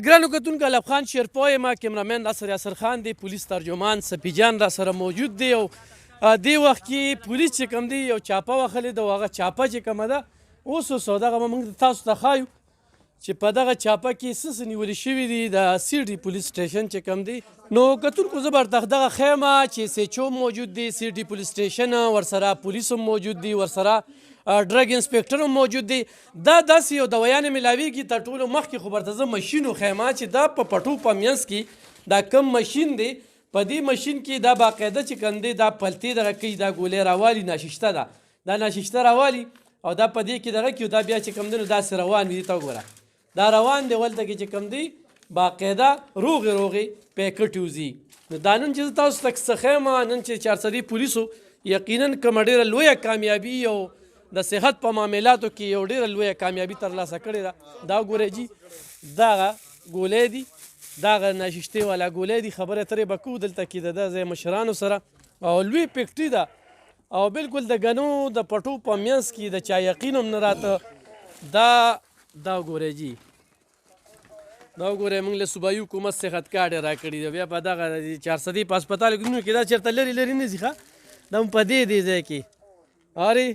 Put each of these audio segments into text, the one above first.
ګرانو کتونکو الف خان شیرپوی ما کیمرامین ناصر یاسر خان دی پولیس ترجمان سپی جان را سره موجود دی او دې وخت کې پولیس چې کوم دی یو چاپه وهلې ده او هغه چاپه چې کومه ده اوس دغه به موږ تاسو ته ښایو چې په دغه چاپه کې څه څه نیولې شوي دي د سی ډي پولیس سټیشن چې کوم دی نو کتونکو زه به دغه ښیم چې سی ایچ او موجود دی سی ډي پولیس سټیشن ورسره پولیس هم موجود دي ورسره ډرګ انسپکټر هم موجود دی دا داسې یو دویانې میلاویږي تر ټولو مخکې خو برته زه مشین وښیم چې دا په پټو په منځ کې دا کم مشین دی په دې مشین کې دا باقاعده چې کوم دی دا پلتې دغه کوي دا ګولۍ راوالي ناششته ده دا ناششته راوالي او دا په دې کې دغه کې دا بیا چې کوم دی نو داسې روان وي دې ته وګوره دا روان دی ولته کې چې کوم دی باقاعده روغې پیکټ وځي نو دا نن چې زه تاسو ته څه ښیم نن چې چارسدي پولیسو یقینا کومه ډېره لویه کامیابي او د صحت په معاملاتو کې یو ډېره لویه کامیابي ترلاسه کړې ده دا ګورئ جي دغه ګولۍ دي دغه ناششتې والا ګولۍ دي خبرې اترې به کوو دلته کې د ځای مشرانو سره او لوی فیکټري ده او بالکل د ګنو د پټو په منځ کې د چا یقین هم نه راته دا ګورئ جي دا وګورئ موږ له صوبایي حکومت صحت کارډ یې راکړي دی بیا په دغه چارسدي په هسپتال کې دا چېرته لرې نه ځي ښه دا هم په دې ځای کې ارې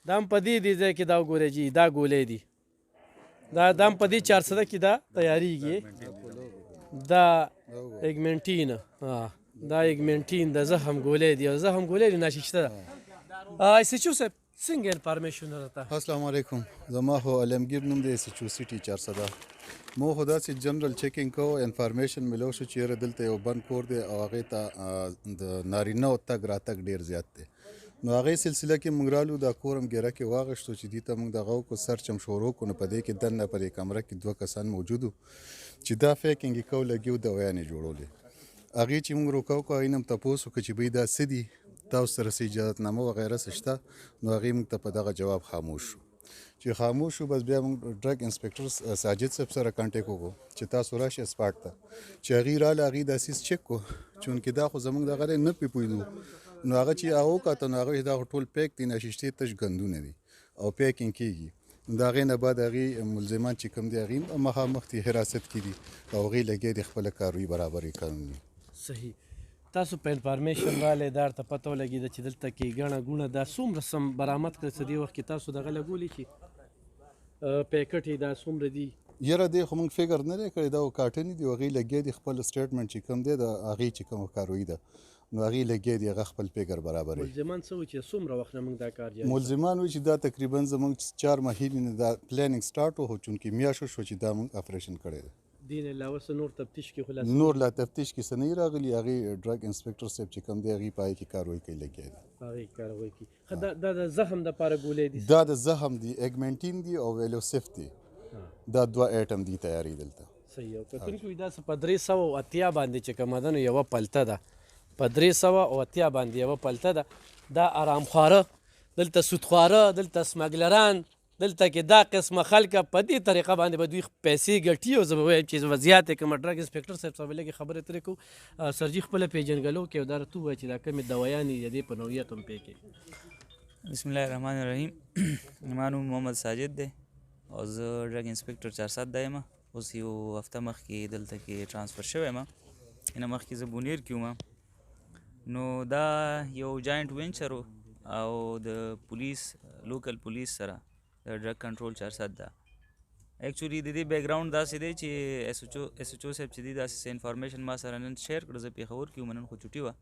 دا هم په دې ځای کې دا وګورئ جي دا ګولۍ دي دا هم په دې چارسده کې دا تیاریږي دا ایګمنټین دا ایګمنټین د زخم ګولۍ دي او زخم ګولۍ دي ناششته ده ایس ایچ او صاحب څنګه انفارمیشن راته السلام علیکم زما خو علمگیر نوم دی ایس ایچ او سټي 400 مو خو داسې جنرل چیکینګ کوو انفارمیشن ملو شو چې یاره دلته یو بند کور دی او هغې ته د نارینه و تګ راتګ ډېر زیات دی نو هغې سلسله کې موږ رالو دا کور هم ګیره کې واغشتو چې دې ته موږ دغه وکړو سرچ هم شروع کړو نو په دې کې دننه په دې کمره کې 2 کسان موجود وو چې دا فیکینګ یې کوو لګي وو دویانې جوړولې هغې چې موږ روکو کړو هغې نه هم تپوس وکړو چې بهی دا څه دي تاسو سره څه اجازتنامه وغیره څه شته نو هغې موږ ته په دغه جواب خاموش شو چې خاموش شو بس بیا موږ ډرګ انسپکټر ساجد صاحب سره کانټیکټ وکړو چې تاسو راشئ سپاټ ته چې هغې راله هغې دا سیز چک کړو چونکې دا خو زموږ دغه دی نه پې پوهېدو نو هغه چې هغه وکاته نو هغه دا ټول پیک دي ناششتې تش ګندونه دي او پیکینګ کېږي د هغې نه بعد هغې ملزمان چې کوم دی هغې مخامخ دي حراست کې دي او هغې لګیا دي خپله کاروي برابرې قانوني صحیح تاسو په انفارمیشن رالی دا ورته پته ولګېده چې دلته کې ګڼه ګوڼه دا څومره سم برآمد کړه څه دې وخت کې تاسو دغه لګولي چې پیکټ یې دا څومره دي یاره دی خو موږ فکر نه دی کړی دا کاټنې دي هغې لګیا دي خپل سټیټمنټ چې کوم دی د هغې چې کومه کاروي ده نو هغې لګیا دي هغه خپل فکر برابروي ملزمان څه وایي چې څومره وخت نه موږ دا کار جاري ملزمان وایي چې دا تقریبا زموږ 4 مهینې نه دا پلانینګ سټارټ و خو چونکې میاشتو شو چې دا موږ اپریشن کړی دی دې نه علاوه څه نور تفتیش کې خلاص نور لا تفتیش کې څه نه راغلي هغې ډرګ انسپکټر صاحب چې کوم دی هغې په هغې کې کاروي کوي لګیا دي هغې کاروي کوي دا د زخم دپاره ګولۍ دي دا د زخم دي ایګمنټین دي او ویلوسف دي دا 2 ایټم دي تیاری دلته صحیح او کتونکو داسې په 380 باندې چې کومه ده نو یوه پلته ده په 380 باندې یوه پلته ده دا آرامخواره دلته سودخواره دلته سمګلران دلته کې دا قسمه خلکه په دې طریقه باندې به دوی پیسې ګټي او زه به وایم چې وضعیت یې کومه ډرګ انسپکټر صاحب سره به لږې خبرې ترې کوو سرجي خپله پېژنګلو کې او دا راته ووایه چې دا کومې دوایانې د دې په نوعیت هم پې کې بسم الله الرحمن الرحیم زما نوم محمد ساجد دی او زه ډرګ انسپکټر 400 دا یم اوس یو هفته مخکې دلته کې ټرانسفر شوی یم نه مخکې زه بونیر کې وم نو دا یو جاینټ وینچر او د پولیس لوکل پولیس سره د ډرګ کنټرول 400 ده اکچولي د دې بیکګراوند داسې دی چې ایس ایچ او صاحب چې دی داسې څه انفارمیشن ما سره نن شیر کړه زه پېښور کې وم نن خو چوټي وه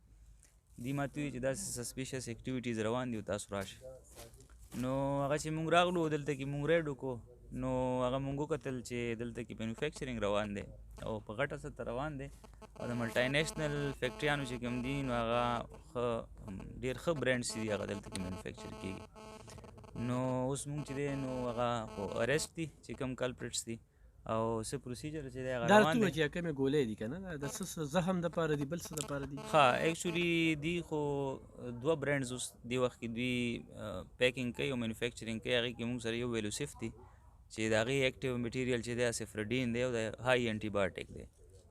دې ماته وویل چې داسې سسپیشس اکټیویټیز روان دي او تاسو راشئ نو هغه چې موږ راغلو دلته کې موږ ریډ وکړو نو هغه موږ وکتل چې دلته کې مینوفیکچرینګ روان دی او په غټه سطح روان دی او د ملټی نیشنل فیکټریانو چې کوم دي نو هغه ډېر ښه برانډس دي هغه دلته کې مینوفیکچر کېږي نو اوس مونږ چې دی نو هغه خو اریسټ دي چې کوم کلپریټس دي او څه پروسیجر چې دی هغه روان دی چې کومې ګولۍ دي که نه د څه زخم دپاره دي بل څه دپاره دي ښه اکچولي دی خو 2 برانډز اوس دې وخت کې دوی پیکینګ کوي او مینوفیکچرینګ کوي هغې کې مونږ سره یو ویلوسف دی چې د هغې ایکټیو میټیریل چې دی سفرډین دی او د های انټي بایوټیک دی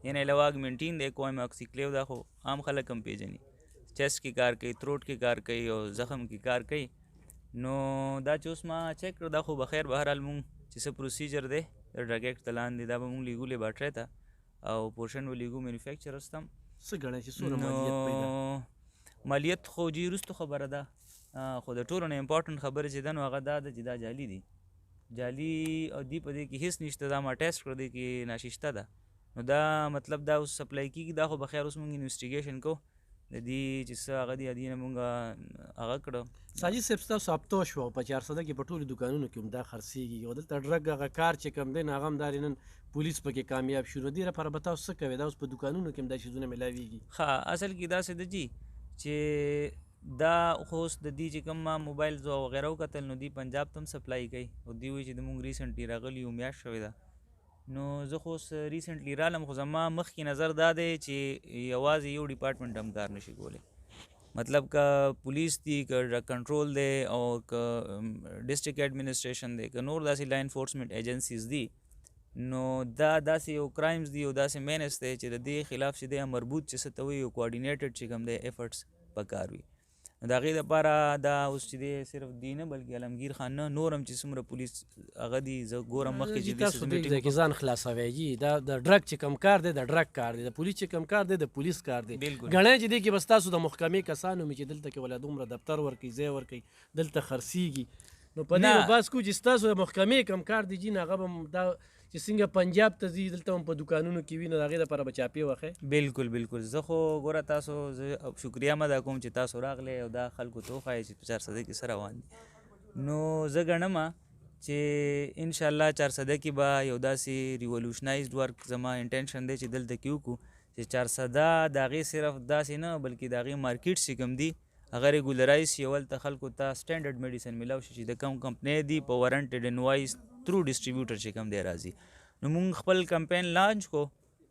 یعنې علاوه اګمنټین دی کوم اکسیکلیو دا خو عام خلک هم پیژني چیسټ کې کار کوي تروټ کې کار کوي او زخم کې کار کوي نو دا چې اوس ما چیک کړو دا خو بخیر بهرحال مونږ چې څه پروسیجر دی د ډرګ ایکټ ته لاندې دا به مونږ لیږو لیبارټرۍ ته او پورشن به لیږو مینوفیکچررز ته څه ګڼئ چې څومره مالیت پیدا مالیت خو جی وروستو خبره ده خو د ټولو نه امپارټنټ خبره چې ده نو هغه دا ده چې دا جعلي دي جعلي او دی په دې کې هېڅ نشته دا ما ټیسټ کړ دی کې ناششته ده نو دا مطلب دا اوس سپلای کېږي دا خو بخیر اوس مونږ انویسټیګیشن کوو د دې چې څه هغه دي دې نه مونږ هغه کړو ساجد صاحب ستاسو هفته شوه په 400 کې په ټولو دوکانونو کې هم دا خرڅېږي او دلته ډرګ هغه کار چې کم دی نو هغه هم داري نن پولیس پکې کامیاب شو نو دې لپاره به تاسو څه کوئ دا اوس په دوکانونو کې هم دا شیزونه میلاویږي ښه اصل کې داسې ده جي چې دا خو اوس د دې چې کوم ما موبایلز او وغیره وکتل نو دوی پنجاب ته هم سپلای کوي او دوی وایي چې د مونږ ریسنټلی راغلي یو میاشت شوې ده نو زه خو اوس ریسنټلی رالم خو زما مخکې نظر دا دی چې یوازې یو ډپارټمنټ هم کار نشي کولی مطلب که پولیس دی که کنټرول دی او که ډسټرکټ ایڈمنسټریشن دی که نور داسې لا انفورسمنټ ایجنسیز دي نو دا داسې یو کرایمز دی او داسې مینس دی چې د دې خلاف چې دی مربوط چې څه ته وایي یو کوارډینیټډ چې کوم دی ایفرټس پکار وي نو د هغې دپاره دا اوس چې دی صرف دی نه بلکې علمګیر خان نه نور هم چې څومره پولیس هغه دي زه ګورم مخکې چې تاسو دې کې ځان خلاصوي جي دا د ډرګ چې کم کار دی د ډرګ کار دی د پولیس چې کم کار دی د پولیس کار دی ګڼئ چې دی کې بس تاسو د محکمې کسانو مې چې دلته کې ولا دومره دفتر ورکوي ځای ورکوي دلته خرڅېږي نو په دې بس کو چې ستاسو د محکمې کم کار دی جي نو هغه به دا چې څنګه پنجاب ته ځي دلته هم په دوکانونو کې وي نو د هغې دپاره به چاپې وښی بالکل بالکل زه خو ګوره تاسو زه شکریه هم ادا کوم چې تاسو راغلی او دا خلکو ته وښایئ چې په 400 کې څه روان دي نو زه ګڼم چې انشاءالله 400 کې به یو داسې ریولوشنایزډ ورک زما انټینشن دی چې دلته کې وکړو چې 400 د هغې صرف داسې نه بلکې د هغې مارکیټ چې کوم دي هغه ریګولرایز شي اول ته خلکو ته سټینډرډ میډیسن میلاو شي چې د کوم کمپنۍ دي په وارنټډ انوایس تھرو ډسټریبیوټر چې کوم دی راځي نو مونږ خپل کمپین لانچ کو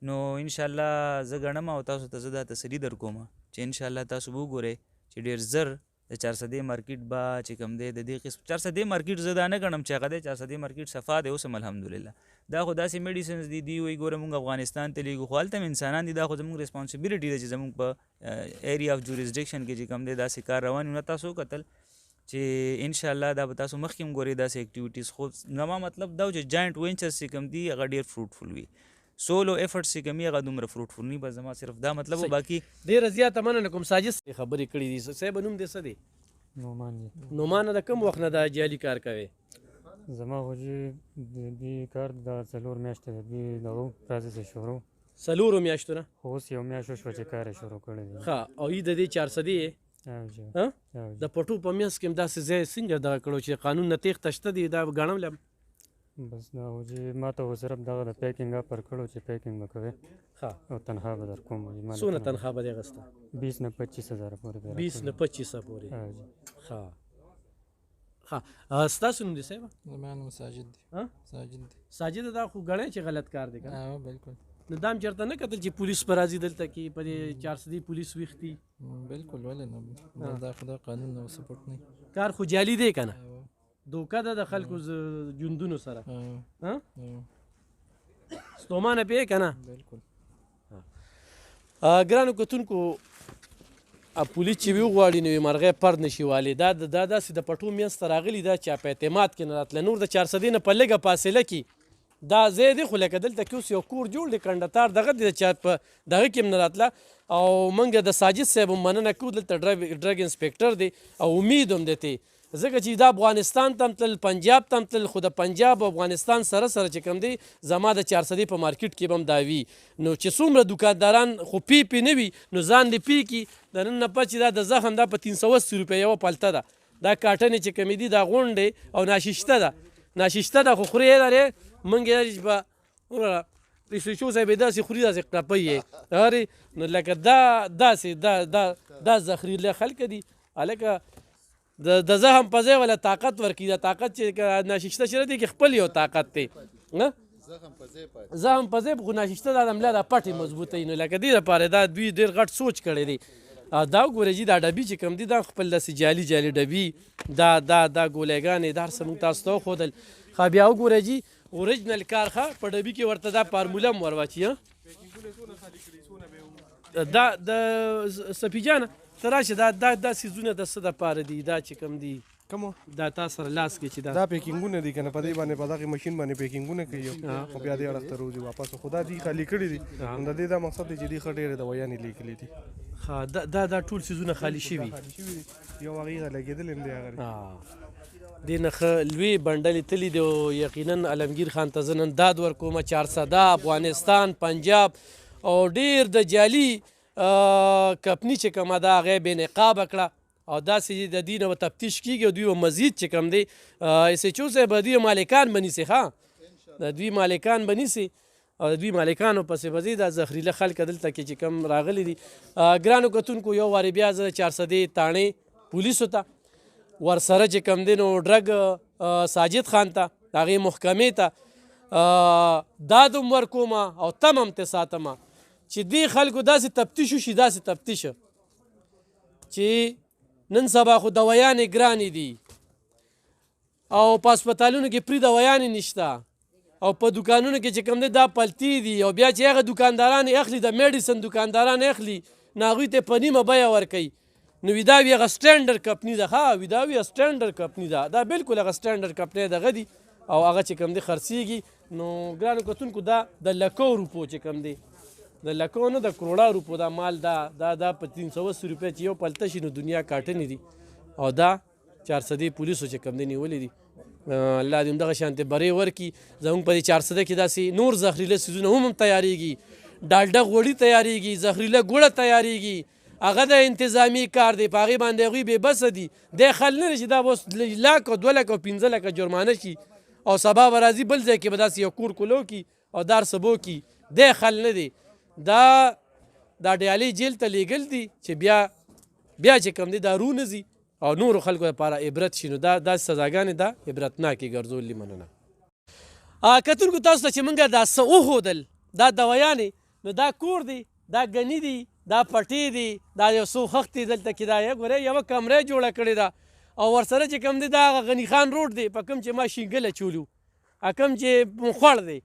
نو انشاءالله زه ګڼم او تاسو ته زه دا تسلي در کوم چې انشاءالله تاسو به وګورئ چې ډېر زر د 400 مارکیټ به چې کوم دی د دې قسم 400 مارکیټ زه دا نه ګڼم چې هغه دی 400 مارکیټ صفا دی اوس هم الحمدلله دا خو داسې میډیسنز دي دوی وایي ګوره مونږ افغانستان ته لیږو خو هلته هم انسانان دي دا خو زموږ ریسپانسبیلیټي ده چې زموږ په ایریا اف جوریسډکشن کې چې کوم دی داسې کار روان وي نو تاسو وکتل چې انشاءالله دا به تاسو مخکې هم ګورئ داسې اکټیویټیز خو زما مطلب دا و چې جاینټ وینچرز چې کوم دي هغه ډېر فروټفل وي سولو ایفرټس چې کوم هغه دومره فروټفل نه بس زما صرف دا مطلب و باقي ډېره زیاته مننه کوم ساجد خبرې کړې دي صاحب نوم دې څه دی نومانه د کوم وخت نه دا جعلي کار کوي زما خو چې دې کار د 4 میاشتې د دې دغه پروسس شروع 4 میاشتو نه خو اوس یو میاشت وشوه چې کار یې شروع کړی دی ښه او ای د دې 400 دی د پټو په میانځ کې هم داسې ځای څنګه دغه کړو چې قانون نه تېښته شته دی دا ګڼم بس دا خو چې ما ته خو صرف دغه د پیکینګ اپر کړو چې پیکینګ به کوې ښه او تنخوا به در کوم څونه تنخوا به دې اخیسته 20 نه 25 هزار پورې 20 نه 25 پورې ښه ښه ستاسو نوم دی صاحب زما نوم ساجد دی ساجد دا خو ګڼئ چې غلط کار دی که بالکل نو دا هم چېرته نه کتل چې پولیس په راځي دلته کې په دې 400 پولیس ویښ دي بالکل ولې نه دا خو دا قانون نه سپورټ نه کار خو جعلي دی که نه دوکه ده د خلکو ژوندونو سره ستومانه پې که نه بالکل ګرانو کتونکو پولیس چې وغواړي نو مرغۍ پرد نشي والی دا داسې د پټو منځ ته راغلي دا چا په اعتماد کې نه راتله نور د 400 نه په لږه فاصله کې دا ځای دی خو لکه دلته کې اوس یو کور جوړ دی کنډتار دغه دی چا په دغه کې هم نه راتله او موږ د ساجد صاحب هم مننه کوو دلته ډرګ انسپکټر دی او امید هم دی ځکه چې دا افغانستان ته هم تلل پنجاب ته هم تلل خو د پنجاب او افغانستان سره سره چې کوم دی زما د 400 په مارکیټ کې به هم دا وي نو چې څومره دوکانداران خو پی نه وي نو ځان دې پی کي د نن نه پس چې دا د زخم دا په 380 روپۍ یوه پلته ده دا کاټنې چې کومې دي دا غونډې او ناششته ده خو خورې یې لرې موږ یې چې به وروره پریسوچو صاحب یې داسې خوري داسې قپۍ یې هرې نو لکه دا زخریله خلک دي هلکه د زخم په ځای ولا طاقت ورکړي دا طاقت چې ناششته چې دی کې خپل یو طاقت دی زخم په ځای خو ناششته دا د ملا دا پټې مضبوطوي نو لکه دې دپاره دا دوی ډېر غټ سوچ کړی دی دا وګورئ جي دا ډبي چې کوم دي دا خپل داسې جعلي ډبي دا ګولیګانې دا هر څه موږ تاسو ته وښودل ښه بیا وګورئ جي اوریجنل کار ښه په ډبي کې ورته دا فارموله هم ورواچي دا د سپي جانه ته راشه دا سیزونه د څه دپاره دي دا چې کوم دي کوم دا تا سره لاس کې چې دا دا پیکینګونه دي کنه په دې باندې په دغه ماشين باندې پیکینګونه کوي او بیا دې اړه ته روزي واپس خدا دې خالی کړی دي نو د دې دا مقصد دی چې دې خټې د ویانې لیکلې دي دا ټول سیزونه خالی شوي یو هغه لګېدل هم دی هغه دې نه لوی بنډلې تللی دی او یقینا علمگیر خان ته زه نن داد ورکوم 400 افغانستان پنجاب او ډیر د جعلي کمپني چې کومه ده هغه یې بېنقابه کړه او داسې د دې نه به تفتیش کېږي او دوی به مزید چې کوم دی ایس ایچ او صاحب به دوی مالکان به نیسي ښه د دوی مالکان به نیسي او د دوی مالکانو پسې به ځي دا زخریله خلک دلته کې چې کوم راغلي دي ګرانو کتونکو یو وارې بیا زه 400 تاڼې پولیسو ته ورسره چې کوم دی نو ډرګ ساجد خان ته د هغې محکمې ته داد هم ورکوم او تم هم ترې ساتم چې دې خلکو داسې تفتیش وشي داسې تفتیش چې نن سبا خو دوایانې ګرانې دي او په هسپتالونو کې پرې دوایانې نشته او په دوکانونو کې چې کوم دی دا پلتي دي او بیا چې هغه دوکانداران اخلي د میډیسن دوکانداران اخلي نو هغوی ته په نیمه بیه ورکوي نو وي دا وي هغه سټنډرډ کمپني ده ښه وي دا وي سټنډرډ کمپني ده دا بالکل هغه سټنډرډ کمپني دغه دي او هغه چې کوم دی خرڅېږي نو ګرانو کتونکو دا د لکو روپو چې کوم دی د لکو نه د کروڑا روپو دا مال دا په 380 روپۍ چې یو پلته شي نو دنیا کاټنې دي او دا 400 پولیسو چې کوم دی نیولې دي الله دې همدغه شانتې برې ورکړي زموږ په دې 400 کې داسې نور زهریله څیزونه هم تیارېږي ډالډه غوړي تیارېږي زهریله ګوړه تیارېږي هغه د انتظامي کار دی په هغې باندې هغوی بې بسه دي دی خل نه دی چې دا اوس لاک او 2 لک او 15 لکه جرمانه شي او سبا به راځي بل ځای کې به داسې یو کور کولو کي او دار سبو کي دی خل نه دی دا ډیالي جیل ته لیږل دي چې بیا چې کوم دی دا رونځي او نورو خلکو لپاره عبرت شي نو دا داسې سزاګانې دا عبرتناکې ګرځول دي مننه کتونکو تاسو ته چې موږ دا څه وښودل دا دوایانې نو دا کور دی دا ګني دي دا پټې دي دا یو څو خښتې دلته کې دا ګورئ یوه کمره جوړه کړې ده او ورسره چې کوم دی دا هغه غني خان روډ دی په کوم چې ما شینګل اچولو کوم چې خوړ دی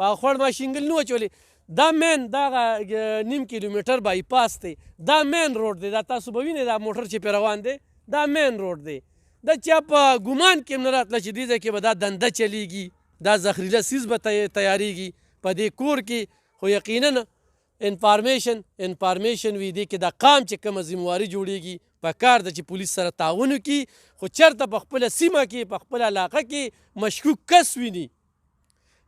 په خوړ ما شینګل نه اچولې دا مین دا نیم کیلومیټر بایپاس دی دا مین روډ دی دا تاسو به وینئ دا موټر چې پرې روان دی دا مین روډ دی دا چا په ګمان کې هم نه راتله چې دې ځای کې به دا دنده چلیږي دا زهریله څیز به تیارېږي په دې کور کې خو یقینا انفارمیشن وي دې کې د قام چې کومه ذمواري جوړېږي په کار ده چې پولیس سره تعاون وکړي خو چېرته په خپله سیمه کې په خپله علاقه کې مشکوک کس ویني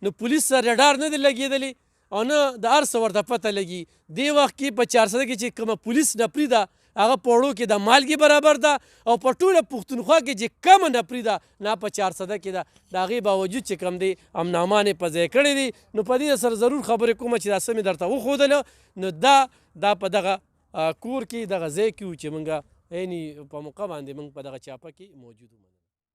نو پولیس سره ډار نه دی لګېدلی او نه د هر څه ورته پته لګي دې وخت کې په 400 کې چې کومه پولیس نفري ده هغه په وړو کې د مالګې برابر ده او په ټوله پښتونخوا کې چې کمه نفري ده نه په 400 کې ده د هغې باوجود چې کوم دی امنامان یې په ځای کړی دي نو په دې سره ضرور خبرې کومه چې دا څه مې درته وښودله نو دا په دغه کور کې دغه ځای کې و چې موږ یعنې په موقع باندې موږ په دغه چاپه کې موجود وو